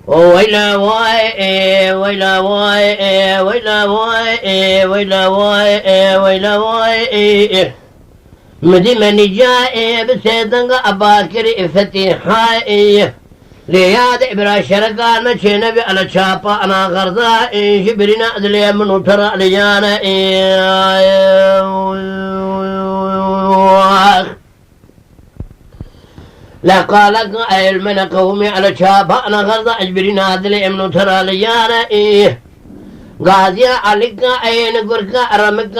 ويلا ويلا ويلا ويلا ويلا مدي من جاء بسيدنغ أباكر فتيحائي لياد إبرا شرقان مشي نبي على شابا أنا غرضاء جبرنا أدلي من ترى ليانا لا قالك المن قومي على شابا أنا غرضاء جبرنا أدلي من ترى ليانا غازيا عليك نقرك أرمك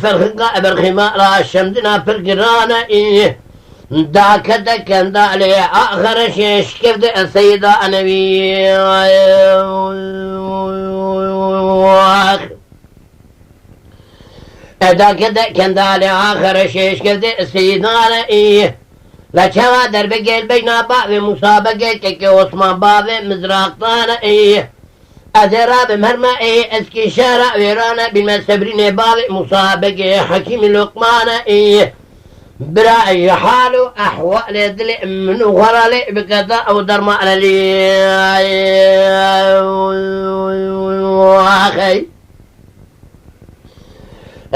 فرخك برخما لا شمدنا فرقرانا داك دكن دالي آخر شيش كفد السيدة نبي داك دكن دالي آخر شيش كفد السيدة نبي لا شوا دربك بين باب مسابقة كي عثمان باب مزراق طانا أذرا بمرمى اسكي شارع ويرانا بالمسبرين باب مسابقة حكيم لقمان برأي حاله أحوال دلي من غرالي بكذا أو درما على لي أخي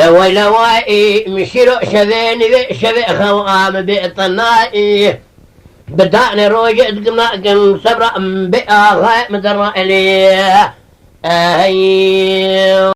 ويلا واي مشيرو شبيني شبي خوام بيطنائي بدأني روجة قم صبرا بأخي مدرما إلي